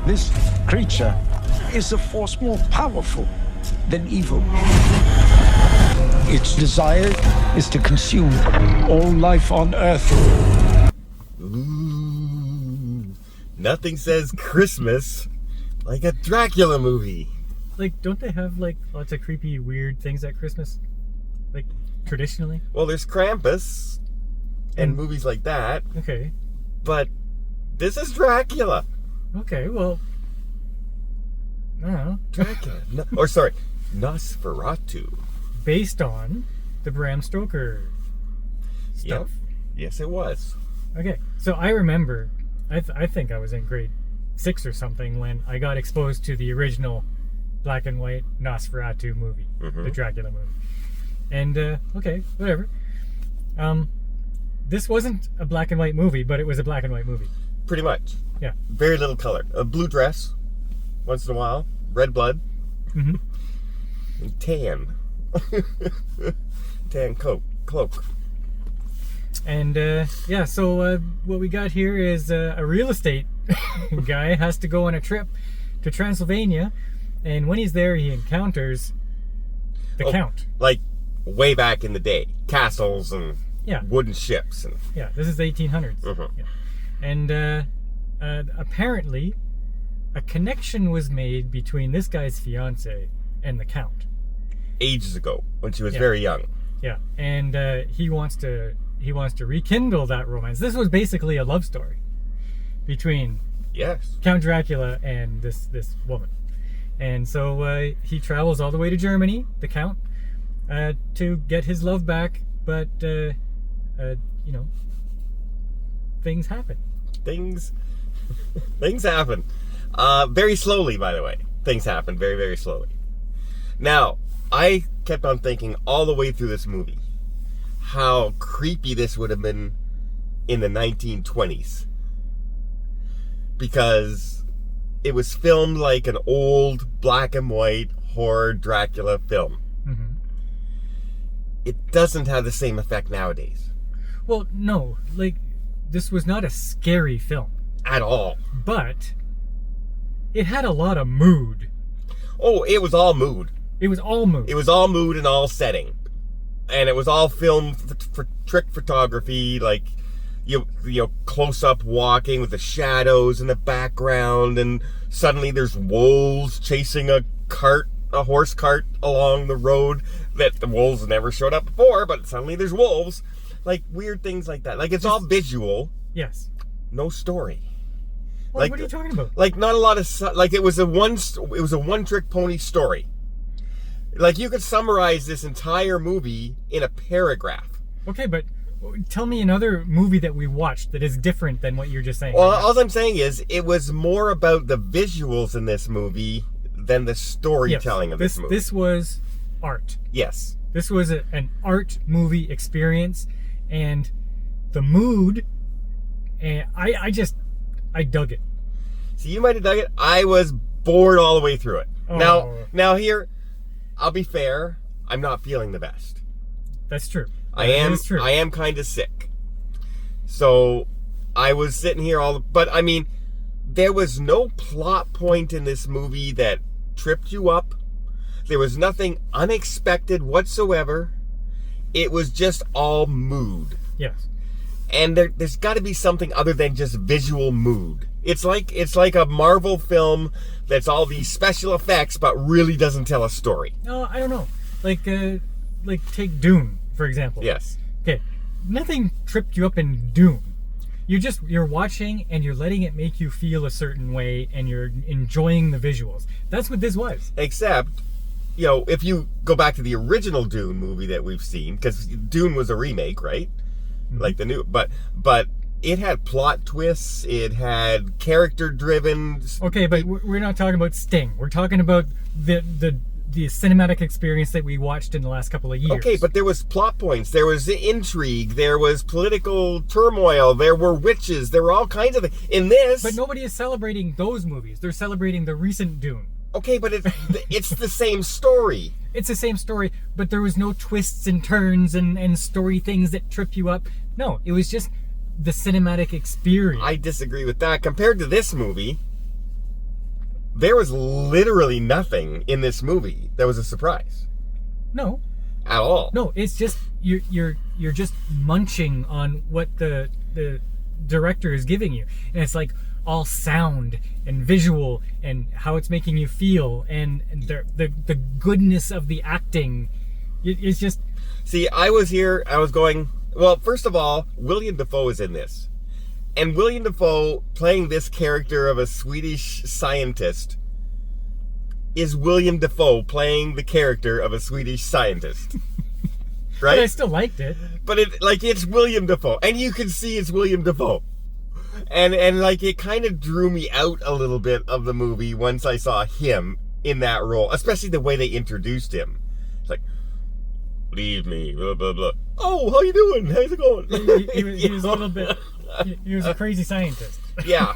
This creature is a force more powerful than evil. Its desire is to consume all life on Earth. Ooh, nothing says Christmas like a Dracula movie. Like, don't they have, like, lots of creepy, weird things at Christmas? Like, traditionally? Well, there's Krampus and movies like that, Okay. but this is Dracula. Okay, well... I don't know. Dracula. Nosferatu. Based on the Bram Stoker stuff. Yep. Yes, it was. Okay, so I remember, I think I was in grade 6 or something when I got exposed to the original black and white Nosferatu movie, the Dracula movie. And, okay, whatever. This wasn't a black and white movie, but it was a black and white movie. Pretty much. Yeah. Very little color. A blue dress, once in a while. Red blood. Mm-hmm. And tan. Tan cloak. And, yeah, so what we got here is a real estate guy has to go on a trip to Transylvania, and when he's there, he encounters the Count. Like, way back in the day. Castles and Yeah. wooden ships. And Yeah, this is the 1800s. Yeah. And apparently, a connection was made between this guy's fiance and the Count. ages ago, when she was very young. Yeah, and he wants to rekindle that romance. This was basically a love story between Yes. Count Dracula and this woman. And so he travels all the way to Germany, the Count, to get his love back. But you know, things happen. Things happen. Very slowly, by the way. Things happen very, very slowly. Now, I kept on thinking all the way through this movie how creepy this would have been in the 1920s. Because it was filmed like an old black and white horror Dracula film. Mm-hmm. It doesn't have the same effect nowadays. Well, no, like, this was not a scary film. At all. But it had a lot of mood. Oh, it was all mood. It was all mood. It was all mood and all setting. And it was all filmed for trick photography, like, you know, close-up walking with the shadows in the background, and suddenly there's wolves chasing a horse cart along the road that the wolves never showed up before, but suddenly there's wolves. Like, weird things like that. Like, it's all visual. Yes. No story. Well, Like, what are you talking about? Like, not a lot of... Like, it was a one-trick pony story. Like, you could summarize this entire movie in a paragraph. Okay, but tell me another movie that we watched that is different than what you're just saying. Well, right now. all I'm saying is, it was more about the visuals in this movie than the storytelling of this movie. This was art. Yes. This was an art movie experience, and the mood, and I dug it. See, you might have dug it. I was bored all the way through it. Oh. Now here, I'll be fair. I'm not feeling the best. That's true. I That is true. am. I am kind of sick. So, I was sitting here but I mean, there was no plot point in this movie that tripped you up. There was nothing unexpected whatsoever. It was just all mood. Yes. And there's got to be something other than just visual mood. It's like a Marvel film that's all these special effects, but really doesn't tell a story. No, I don't know. Like take Dune, for example. Yes. Okay. Nothing tripped you up in Dune. You're watching and you're letting it make you feel a certain way, and you're enjoying the visuals. That's what this was. Except, you know, if you go back to the original Dune movie that we've seen, because Dune was a remake, right? Mm-hmm. Like the new, but it had plot twists. It had character-driven. Okay, but we're not talking about Sting. We're talking about the cinematic experience that we watched in the last couple of years. Okay, but there was plot points. There was intrigue. There was political turmoil. There were witches. There were all kinds of things. In this... But nobody is celebrating those movies. They're celebrating the recent Dune. Okay, but it's the same story. It's the same story, but there was no twists and turns and story things that trip you up. No, it was just the cinematic experience. I disagree with that. Compared to this movie, there was literally nothing in this movie that was a surprise. No. At all. No, it's just you're just munching on what the director is giving you, and it's like all sound and visual and how it's making you feel and the goodness of the acting. It's just. See, I was going. Well, first of all, William Dafoe is in this, and William Dafoe playing this character of a Swedish scientist is William Dafoe playing the character of a Swedish scientist. Right? But I still liked it. But it's William Dafoe, and you can see it's William Dafoe. And like it kind of drew me out a little bit of the movie once I saw him in that role, especially the way they introduced him. It's like, leave me, blah blah blah. Oh, how you doing? How's it going? He was a little bit. He was a crazy scientist. Yeah.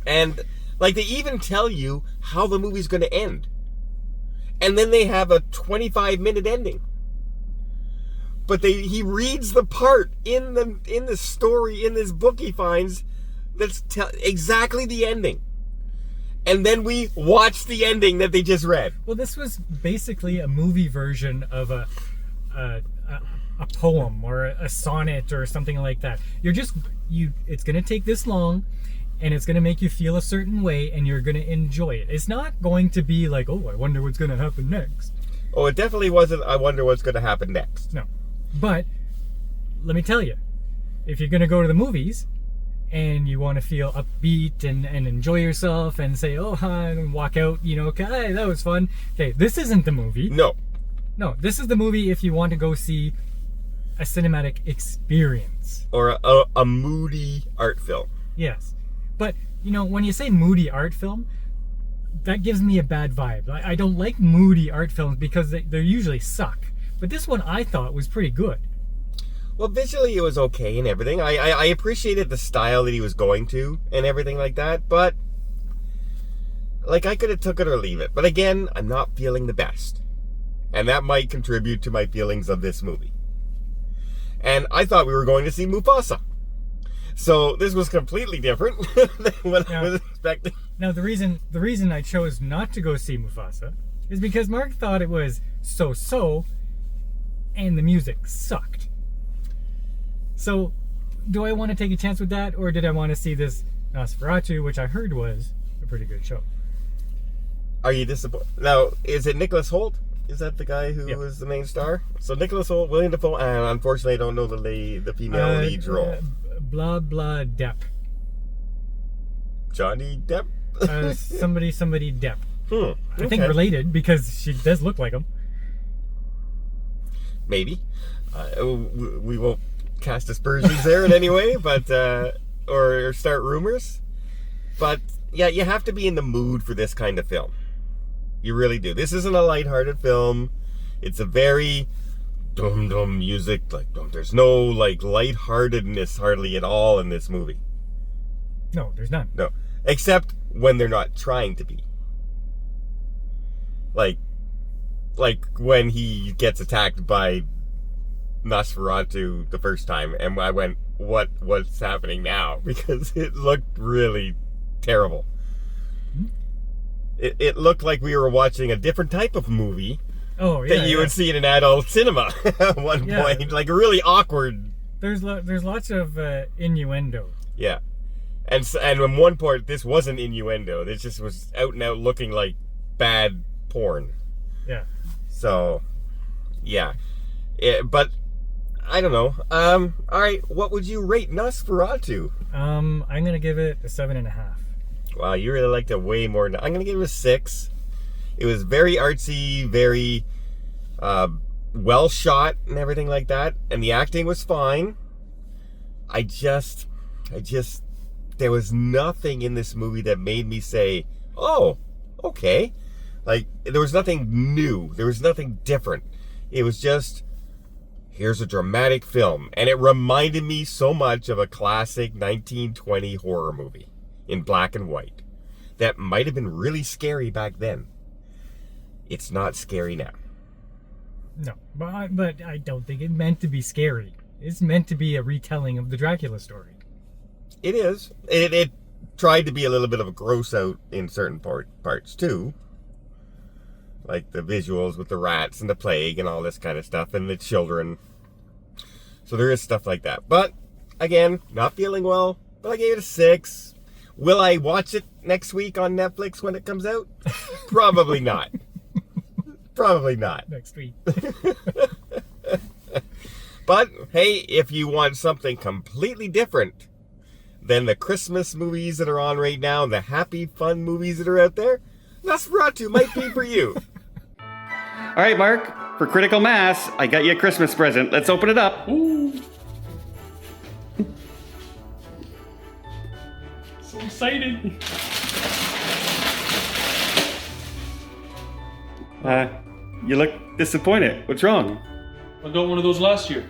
And like they even tell you how the movie's going to end, and then they have a 25-minute ending. But he reads the part in the story in this book he finds that's exactly the ending, and then we watch the ending that they just read. Well, this was basically a movie version of a poem or a sonnet or something like that. It's gonna take this long, and it's gonna make you feel a certain way, and you're gonna enjoy it. It's not going to be like, oh, I wonder what's gonna happen next. Oh, it definitely wasn't. I wonder what's gonna happen next. No. But let me tell you, if you're going to go to the movies and you want to feel upbeat and enjoy yourself and say, oh, hi, and walk out, okay, that was fun. Okay, this isn't the movie. No, this is the movie if you want to go see a cinematic experience. Or a moody art film. Yes. But, when you say moody art film, that gives me a bad vibe. I don't like moody art films because they usually suck. But this one I thought was pretty good. Well, visually it was okay and everything. I appreciated the style that he was going to and everything like that, but like I could have took it or leave it. But again, I'm not feeling the best. And that might contribute to my feelings of this movie. And I thought we were going to see Mufasa. So this was completely different than what I was expecting. Now the reason I chose not to go see Mufasa is because Mark thought it was so and the music sucked. So, do I want to take a chance with that, or did I want to see this Nosferatu, which I heard was a pretty good show? Are you disappointed? Now, is it Nicholas Hoult? Is that the guy who is the main star? So Nicholas Hoult, William Dafoe, and unfortunately I don't know the female lead role. Blah Depp. Johnny Depp? Somebody Depp. Okay. I think related, because she does look like him. Maybe. We won't cast aspersions there in any way, but or start rumors. But yeah, you have to be in the mood for this kind of film. You really do. This isn't a lighthearted film. It's a very dum music. Like there's no like lightheartedness hardly at all in this movie. No, there's none. No, except when they're not trying to be. Like when he gets attacked by Nosferatu the first time, and I went, what's happening now? Because it looked really terrible. It looked like we were watching a different type of movie that you would see in an adult cinema at one point. Like really awkward. There's lots of innuendo. Yeah. And in one part, this wasn't innuendo. This just was out and out looking like bad porn. Yeah. So, yeah. But, I don't know. Alright, what would you rate Nosferatu? I'm going to give it a 7.5. Wow, you really liked it way more than... I'm going to give it a 6. It was very artsy, very well shot and everything like that. And the acting was fine. I just... There was nothing in this movie that made me say, oh, okay. Like, there was nothing new. There was nothing different. It was just, here's a dramatic film. And it reminded me so much of a classic 1920 horror movie in black and white that might have been really scary back then. It's not scary now. No, but I don't think it meant to be scary. It's meant to be a retelling of the Dracula story. It is. It tried to be a little bit of a gross out in certain parts too. Like the visuals with the rats and the plague and all this kind of stuff and the children. So there is stuff like that. But, again, not feeling well. But I gave it a 6. Will I watch it next week on Netflix when it comes out? Probably not. Probably not. Next week. But, hey, if you want something completely different than the Christmas movies that are on right now, and the happy, fun movies that are out there, Nosferatu might be for you. All right, Mark, for Critical Mass, I got you a Christmas present. Let's open it up. Ooh. So excited. You look disappointed. What's wrong? I got one of those last year.